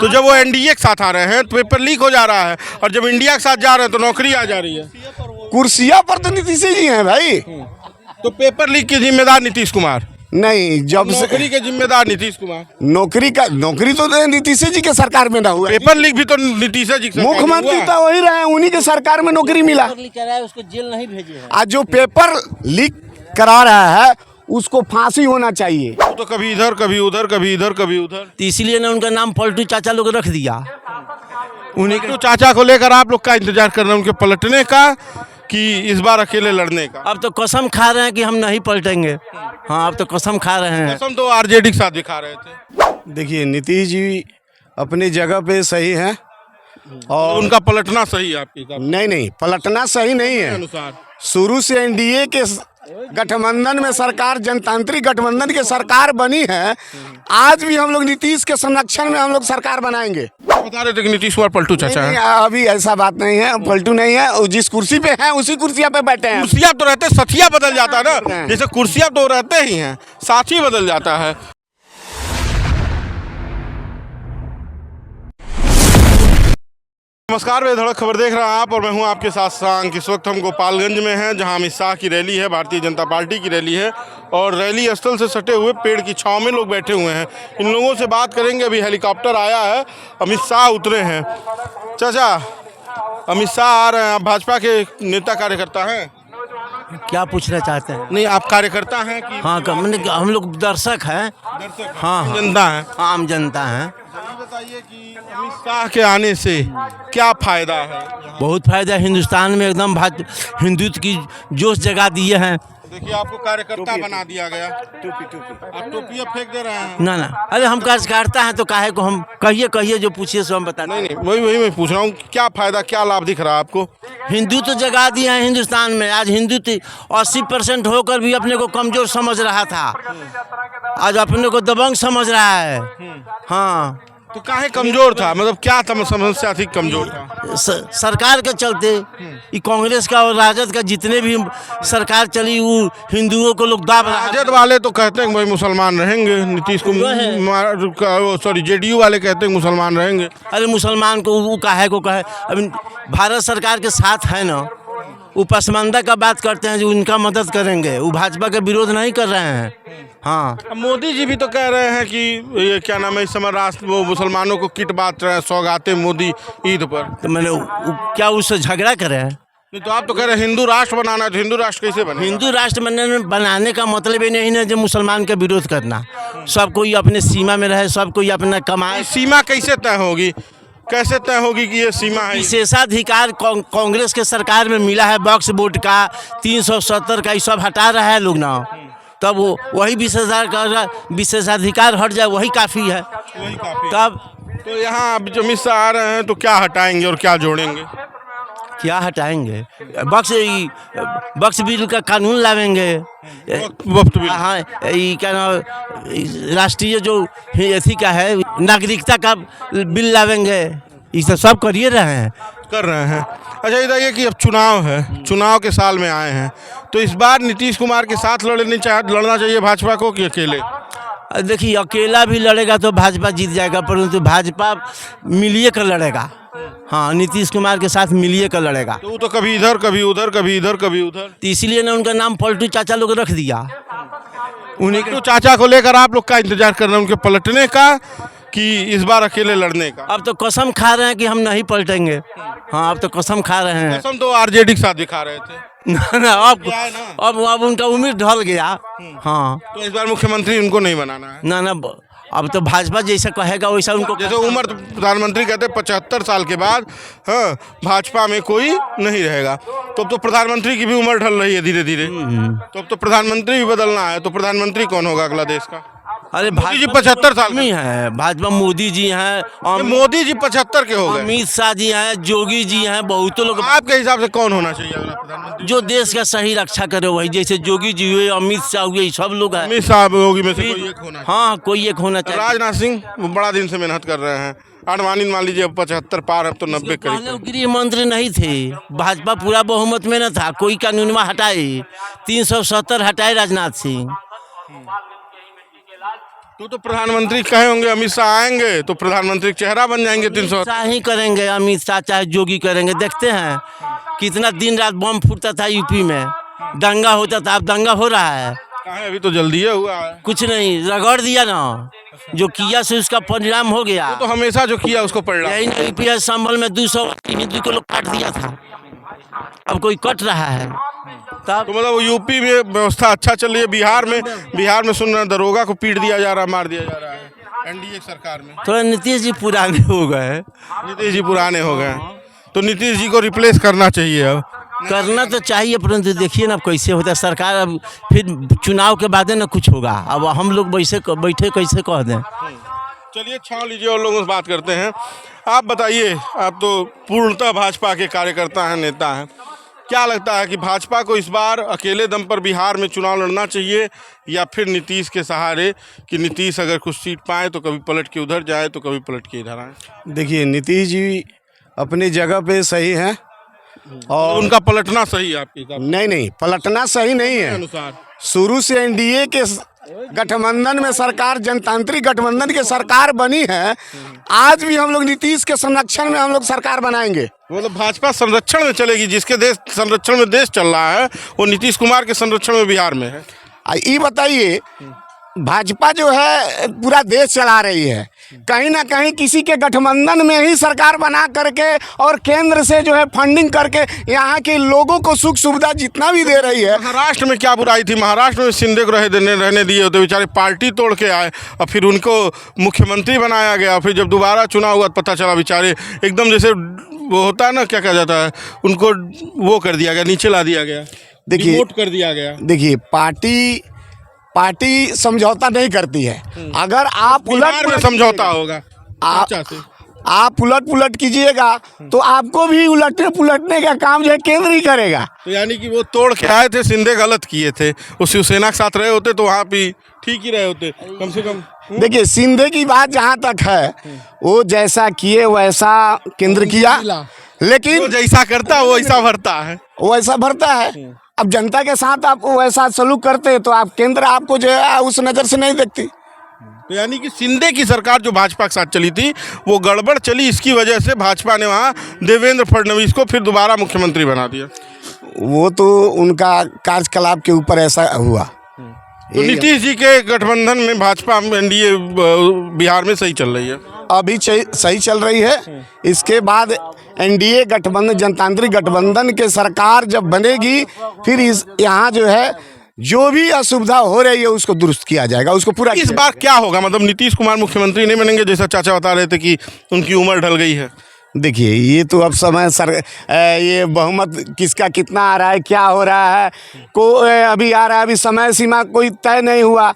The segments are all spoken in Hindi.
तो जब वो एनडीए के साथ आ रहे हैं तो पेपर लीक हो जा रहा है, और जब इंडिया के साथ जा रहे हैं तो नौकरी आ जा रही है। कुर्सियां पर तो नीतीश जी हैं भाई। तो पेपर लीक के जिम्मेदार नीतीश कुमार नहीं, जब से नौकरी के जिम्मेदार नीतीश कुमार। नौकरी तो नीतीश जी के सरकार में ना हुआ। पेपर लीक भी तो नीतीश जी के मुख्यमंत्री तो वही रहे, उन्हीं के सरकार में नौकरी मिला। उसको जेल नहीं भेजे हैं। आज जो पेपर लीक करा रहा है उसको फांसी होना चाहिए। तो कभी इधर कभी उधर, कभी इधर कभी उधर। तो इसीलिए ना उनका नाम पलटू चाचा लोग रख दिया। उन्हीं के चाचा को लेकर आप लोग का इंतजार कर रहे हैं, उनके पलटने का कि इस बार अकेले लड़ने का? अब तो कसम खा रहे हैं कि हम नहीं पलटेंगे। हाँ, अब तो कसम खा रहे हैं। कसम तो आरजेडी के साथ दिखा रहे थे। देखिए, नीतीश जी अपनी जगह पे सही हैं और उनका पलटना सही है आपके हिसाब नहीं, पलटना सही नहीं के है। अनुसार? शुरू से एनडीए के गठबंधन में सरकार, जनतांत्रिक गठबंधन की सरकार बनी है। आज भी हम लोग नीतीश के संरक्षण में हम लोग सरकार बनाएंगे। बता रहे थे कि नीतीश कुमार पलटू चाचा नहीं, है। अभी ऐसा बात नहीं है, पलटू नहीं है। और जिस कुर्सी पे हैं उसी कुर्सियां पे बैठे हैं। कुर्सियां तो रहते, सथिया बदल जाता है ना, जैसे कुर्सियां तो रहते ही हैं, साथी बदल जाता है। नमस्कार, वे धड़क खबर देख रहे हैं आप और मैं हूं आपके साथ सांग। इस वक्त हम गोपालगंज में हैं जहां अमित शाह की रैली है, भारतीय जनता पार्टी की रैली है, और रैली स्थल से सटे हुए पेड़ की छांव में लोग बैठे हुए हैं। इन लोगों से बात करेंगे। अभी हेलीकॉप्टर आया है, अमित शाह उतरे हैं। चाचा, अमित शाह आ रहे हैं, आप भाजपा के नेता कार्यकर्ता हैं? क्या पूछना चाहते हैं? नहीं, आप कार्यकर्ता हैं कि? हाँ, हम लोग दर्शक हैं। दर्शक? हाँ, जनता है, आम जनता है। ये बताइए कि अमित शाह के आने से क्या फायदा है? बहुत फायदा है हिंदुस्तान में। एकदम हिंदुत्व की जोश जगा दिए हैं। देखिए, आपको कार्यकर्ता बना दिया गया। आप टोपियां फेंक दे रहे हैं। ना, अरे हम कार्यकर्ता हैं तो काहे को हम कहिए जो पूछिए सो हम बताते। नहीं, वही मैं पूछ रहा हूँ, क्या फायदा, क्या लाभ दिख रहा है आपको? हिंदुत्व जगा दिया है हिंदुस्तान में। आज हिंदुत्व 80% होकर भी अपने को कमजोर समझ रहा था, आज अपने को दबंग समझ रहा है। हाँ, तो काहे कमजोर था, मतलब क्या समस्या थी कमजोर था? सरकार के चलते ये कांग्रेस का और राजद का जितने भी सरकार चली वो हिंदुओं को लोग दाब रहा है। राजद वाले तो कहते हैं भाई मुसलमान रहेंगे, नीतीश कुमार सॉरी जेडीयू वाले कहते हैं मुसलमान रहेंगे। अरे मुसलमान को वो काहे को कहे, अभी भारत सरकार के साथ है ना, वो पसमानदा का बात करते हैं जो उनका मदद करेंगे, वो भाजपा का विरोध नहीं कर रहे हैं। हाँ, मोदी जी भी तो कह रहे हैं कि ये क्या नाम है, इस समय राष्ट्र वो मुसलमानों को किट बांट रहे हैं, सौगातें मोदी ईद पर। तो मैंने क्या उससे झगड़ा करे हैं? नहीं, तो आप तो कह रहे हैं हिंदू राष्ट्र बनाना है, तो हिंदू राष्ट्र कैसे बने? हिंदू राष्ट्र बनाने का मतलब ही नहीं है जो मुसलमान का विरोध करना। सब कोई अपने सीमा में रहे, सब कोई अपना कमाए। सीमा कैसे तय होगी, कैसे तय होगी कि ये सीमा है? विशेषाधिकार कांग्रेस के सरकार में मिला है, बॉक्स वोट का 370 का, ये सब हटा रहा है लोग ना, तब वो वही विशेषाधिकार हट जाए, वही काफ़ी है। वही काफी। तब तो यहाँ अब अमित शाह आ रहे हैं तो क्या हटाएंगे और क्या जोड़ेंगे? क्या हटाएंगे? बक्स बिल का कानून लावेंगे। वक्त बिल। हाँ, ये क्या नाम, राष्ट्रीय जो एथी का है, नागरिकता का बिल लावेंगे। ये सब करिए रहे हैं, कर रहे हैं। अच्छा, ये बताइए कि अब चुनाव है, चुनाव के साल में आए हैं, तो इस बार नीतीश कुमार के साथ लड़ना चाहिए भाजपा को कि अकेले? देखिए, अकेला भी लड़ेगा तो भाजपा जीत जाएगा, परंतु भाजपा मिलिए कर लड़ेगा। हाँ, नीतीश कुमार के साथ मिलिए कर लड़ेगा। तो वो तो कभी इधर कभी उधर, कभी इधर कभी उधर। तो इसीलिए ना उनका नाम पलटू चाचा लोग रख दिया। उन्हीं के चाचा को लेकर आप लोग का इंतजार कर रहे हैं, उनके पलटने का कि इस बार अकेले लड़ने का? अब तो कसम खा रहे हैं कि हम नहीं पलटेंगे। हाँ, अब तो कसम खा रहे हैं। कसम तो आरजेडी के साथ दिखा रहे थे। ना, अब उनका उम्र ढल गया। हाँ, तो इस बार मुख्यमंत्री उनको नहीं बनाना है? ना, अब तो भाजपा जैसा कहेगा वैसा उनको। जैसे उम्र प्रधानमंत्री कहते हैं 75 साल के बाद, हाँ, भाजपा में कोई नहीं रहेगा, तो अब तो प्रधानमंत्री की भी उम्र ढल रही है धीरे धीरे, तो अब तो प्रधानमंत्री भी बदलना है। तो प्रधानमंत्री कौन होगा अगला देश का? अरे मोदी जी 75 साल में है, भाजपा मोदी जी हैं, मोदी जी 75 के हो गए, अमित शाह जी हैं, जोगी जी हैं, बहुत लोग। आपके हिसाब से कौन होना चाहिए अगला प्रधानमंत्री? जो देश का सही रक्षा करे वही, जैसे जोगी जी हुए, अमित शाह हुए, सब लोग हैं। अमित शाह होगी में से कोई एक होना चाहिए। हाँ, कोई एक होना चाहिए। राजनाथ सिंह वो बड़ा दिन से मेहनत कर रहे हैं, आडवाणी मान लीजिए 75 पार, अब तो 90 पहले करीब। गृह मंत्री नहीं थे, भाजपा पूरा बहुमत में न था, कोई कानून में हटाए, 370 हटाए राजनाथ सिंह। तो प्रधानमंत्री कहे होंगे अमित शाह आएंगे तो प्रधानमंत्री चेहरा बन जाएंगे 300। शाह ही करेंगे, अमित शाह चाहे जोगी करेंगे। देखते हैं कितना दिन रात बम फूटता था यूपी में, दंगा होता था, अब दंगा हो रहा है। कहाँ है? अभी तो जल्दी है हुआ है। कुछ नहीं, रगड़ दिया ना, जो किया से उसका परिणाम हो गया। तो हमेशा जो किया उसको परिणाम। यही नहीं, यूपी संभल में 200 हिंदू को लोग काट दिया था, अब कोई कट रहा है। तब तो मतलब यूपी में व्यवस्था अच्छा चल रही है। बिहार में सुन रहे हैं दरोगा को पीट दिया जा रहा है, मार दिया जा रहा है एनडीए सरकार में। थोड़ा नीतीश जी पुराने हो गए। नीतीश जी पुराने हो गए, तो नीतीश जी को रिप्लेस करना चाहिए। अब करना तो चाहिए, परंतु देखिए ना कैसे होता है सरकार। अब फिर चुनाव के बाद ना कुछ होगा, अब हम लोग बैठे कैसे कह दें। चलिए छाव लीजिए और लोगों से बात करते हैं। आप बताइए, आप तो पूर्णतः भाजपा के कार्यकर्ता हैं, नेता हैं, क्या लगता है कि भाजपा को इस बार अकेले दम पर बिहार में चुनाव लड़ना चाहिए या फिर नीतीश के सहारे, कि नीतीश अगर कुछ सीट पाए तो कभी पलट के उधर जाए तो कभी पलट के इधर आए? देखिए नीतीश जी अपनी जगह पे सही हैं और उनका पलटना सही है आपके हिसाब नहीं पलटना सही नहीं के है। अनुसार? शुरू से एनडीए के गठबंधन में सरकार, जनतांत्रिक गठबंधन की सरकार बनी है। आज भी हम लोग नीतीश के संरक्षण में हम लोग सरकार बनाएंगे। मतलब भाजपा संरक्षण में चलेगी, जिसके देश संरक्षण में देश चल रहा है वो नीतीश कुमार के संरक्षण में बिहार में है। ये बताइए, भाजपा जो है पूरा देश चला रही है, कहीं ना कहीं किसी के गठबंधन में ही सरकार बना करके और केंद्र से जो है फंडिंग करके यहाँ के लोगों को सुख सुविधा जितना भी दे रही है। महाराष्ट्र में क्या बुराई थी? महाराष्ट्र में शिंदे को रहने दिए होते, बेचारे पार्टी तोड़ के आए और फिर उनको मुख्यमंत्री बनाया गया। फिर जब दोबारा चुनाव हुआ पता चला बेचारे एकदम जैसे वो होता है ना, क्या कहा जाता है, उनको वो कर दिया गया, नीचे ला दिया गया, डिमोट कर दिया गया। देखिए पार्टी समझौता नहीं करती है। अगर आप बिहार में समझौता होगा, आप उलट कीजिएगा तो आपको भी उलटने का काम जो है केंद्र ही करेगा। तो यानी कि वो तोड़ के आए थे, शिंदे गलत किए थे, वो शिवसेना के साथ रहे होते तो वहाँ भी ठीक ही रहे होते कम से कम। देखिए शिंदे की बात जहाँ तक है, वो जैसा किए वैसा केंद्र किया, लेकिन जैसा करता है वो ऐसा भरता है, वो ऐसा भरता है। अब जनता के साथ आप वैसा सलूक करते तो आप केंद्र आपको जो है उस नज़र से नहीं देखती। तो यानी कि शिंदे की सरकार जो भाजपा के साथ चली थी वो गड़बड़ चली, इसकी वजह से भाजपा ने वहाँ देवेंद्र फडणवीस को फिर दोबारा मुख्यमंत्री बना दिया। वो तो उनका कार्यकलाप के ऊपर ऐसा हुआ। तो नीतीश जी के गठबंधन में भाजपा एनडीए बिहार में सही चल रही है, अभी सही चल रही है। इसके बाद एनडीए गठबंधन, जनतांत्रिक गठबंधन के सरकार जब बनेगी फिर यहाँ जो है जो भी असुविधा हो रही है उसको दुरुस्त किया जाएगा, उसको पूरा। इस बार क्या होगा? मतलब नीतीश कुमार मुख्यमंत्री नहीं बनेंगे, जैसा चाचा बता रहे थे कि उनकी उम्र ढल गई है। देखिए ये तो अब समय ये बहुमत किसका कितना आ रहा है, क्या हो रहा है, अभी आ रहा है, अभी समय सीमा कोई तय नहीं हुआ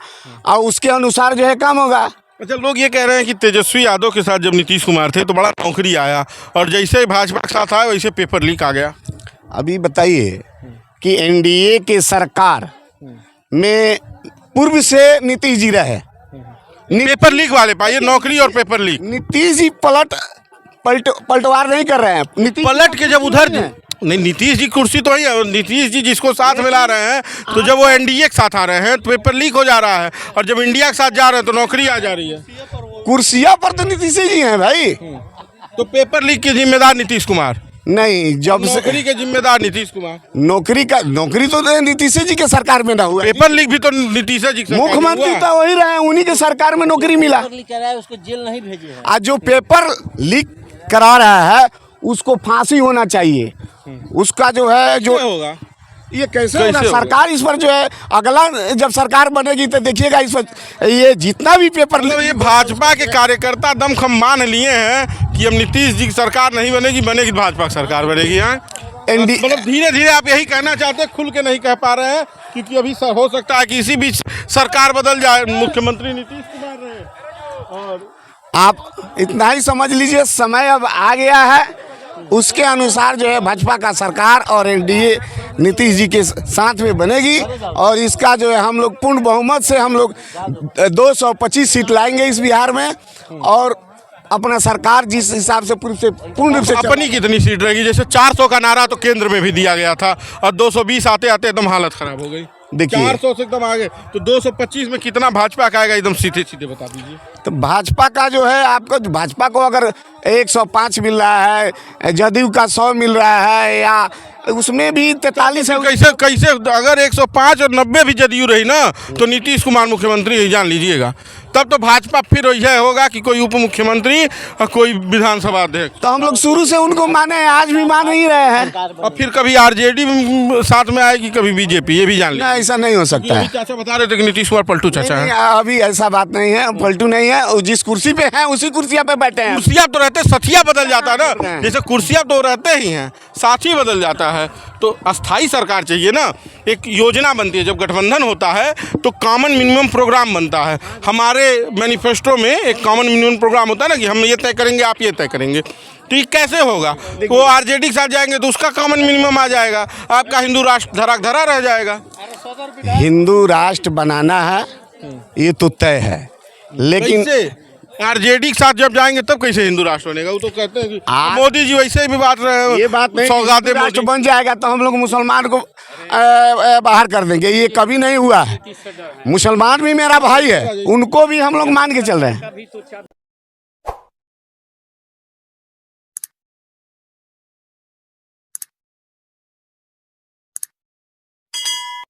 और उसके अनुसार जो है काम होगा। अच्छा, लोग ये कह रहे हैं कि तेजस्वी यादव के साथ जब नीतीश कुमार थे तो बड़ा नौकरी आया और जैसे ही भाजपा के साथ आया वैसे पेपर लीक आ गया। अभी बताइए कि एनडीए के सरकार में पूर्व से नीतीश जी रहे, पेपर लीक वाले पाइए, नौकरी और पेपर लीक। नीतीश जी पलटवार नहीं कर रहे हैं। नीतीश पलट के जब उधर नहीं, नीतीश जी कुर्सी तो ही है, नीतीश जी जिसको साथ मिला रहे हैं, तो जब वो एनडीए के साथ आ रहे हैं तो पेपर लीक हो जा रहा है और जब इंडिया के साथ जा रहे हैं तो नौकरी आ जा रही है। कुर्सियां पर तो नीतीश जी हैं भाई। तो पेपर लीक के जिम्मेदार नीतीश कुमार नहीं, जब से नौकरी के जिम्मेदार नीतीश कुमार। नौकरी तो नीतीश जी के सरकार में ना हुआ, पेपर लीक भी तो नीतीश जी मुख्यमंत्री तो वही रहे, उन्हीं के सरकार में नौकरी मिला। उसको जेल नहीं भेजे। आज जो पेपर लीक करा रहा है उसको फांसी होना चाहिए। उसका जो है जो होगा, ये कैसे होगा? सरकार इस पर जो है अगला जब सरकार बनेगी तो देखिएगा इस पर ये जितना भी पेपर मतलब ये भाजपा के कार्यकर्ता दमखम मान लिए हैं कि अब नीतीश जी की सरकार नहीं बनेगी भाजपा की सरकार बनेगी। मतलब धीरे धीरे आप यही कहना चाहते हैं, खुल के नहीं कह पा रहे हैं क्योंकि अभी हो सकता है कि इसी बीच सरकार बदल जाए, मुख्यमंत्री नीतीश कुमार रहे। और आप इतना ही समझ लीजिए समय अब आ गया है, उसके अनुसार जो है भाजपा का सरकार और एनडीए नीतीश जी के साथ में बनेगी और इसका जो है हम लोग पूर्ण बहुमत से हम लोग 225 सीट लाएंगे इस बिहार में और अपना सरकार जिस हिसाब से पूर्ण रूप से अपनी कितनी सीट रहेगी? जैसे 400 का नारा तो केंद्र में भी दिया गया था और 220 आते आते एकदम हालत खराब हो गई। देखिए 400 से एकदम आगे, तो 225 में कितना भाजपा का आएगा, एकदम सीधे सीधे बता दीजिए। तो भाजपा का जो है आपको, भाजपा को अगर 105 मिल रहा है, जदयू का 100 मिल रहा है, या उसमें भी 43 है। कैसे कैसे अगर 105 और 90 भी जदयू रही ना तो नीतीश कुमार मुख्यमंत्री ही जान लीजिएगा। तब तो भाजपा फिर यह होगा कि कोई उप मुख्यमंत्री और कोई विधानसभा अध्यक्ष। तो हम लोग शुरू से उनको माने हैं, आज भी मान ही रहे हैं। और फिर कभी आरजेडी साथ में आएगी, कभी बीजेपी, ये भी जान लीजिए। नहीं, ऐसा नहीं हो सकता है। चाचा बता रहे थे कि नीतीश कुमार पलटू चाचा नहीं, है। अभी ऐसा बात नहीं है, पलटू नहीं है। और जिस कुर्सी पे हैं उसी कुर्सियां पे बैठे हैं। कुर्सियां तो रहते, सथिया बदल जाता है ना, जैसे कुर्सियां तो रहते ही हैं, साथी बदल जाता है। तो अस्थाई सरकार चाहिए ना, एक योजना बनती है। जब गठबंधन होता है तो कॉमन मिनिमम प्रोग्राम बनता है। हमारे मैनिफेस्टो में एक कॉमन मिनिमम प्रोग्राम होता है ना कि हम ये तय करेंगे, आप ये तय करेंगे। तो ये कैसे होगा? वो आरजेडी के साथ जाएंगे तो उसका कॉमन मिनिमम आ जाएगा, आपका हिंदू राष्ट्र धरा धरा रह जाएगा। हिंदू राष्ट्र बनाना है, ये तो तय है, लेकिन आरजेडी के साथ जब जाएंगे तब कैसे हिंदू राष्ट्र बनेगा? वो तो कहते हैं कि मोदी जी वैसे भी बात रहे हैं, ये बात नहीं, सौगाते राष्ट्र बन जाएगा तो हम लोग मुसलमान को बाहर कर देंगे, ये कभी नहीं हुआ है। मुसलमान भी मेरा भाई है, उनको भी हम लोग मान के चल रहे हैं।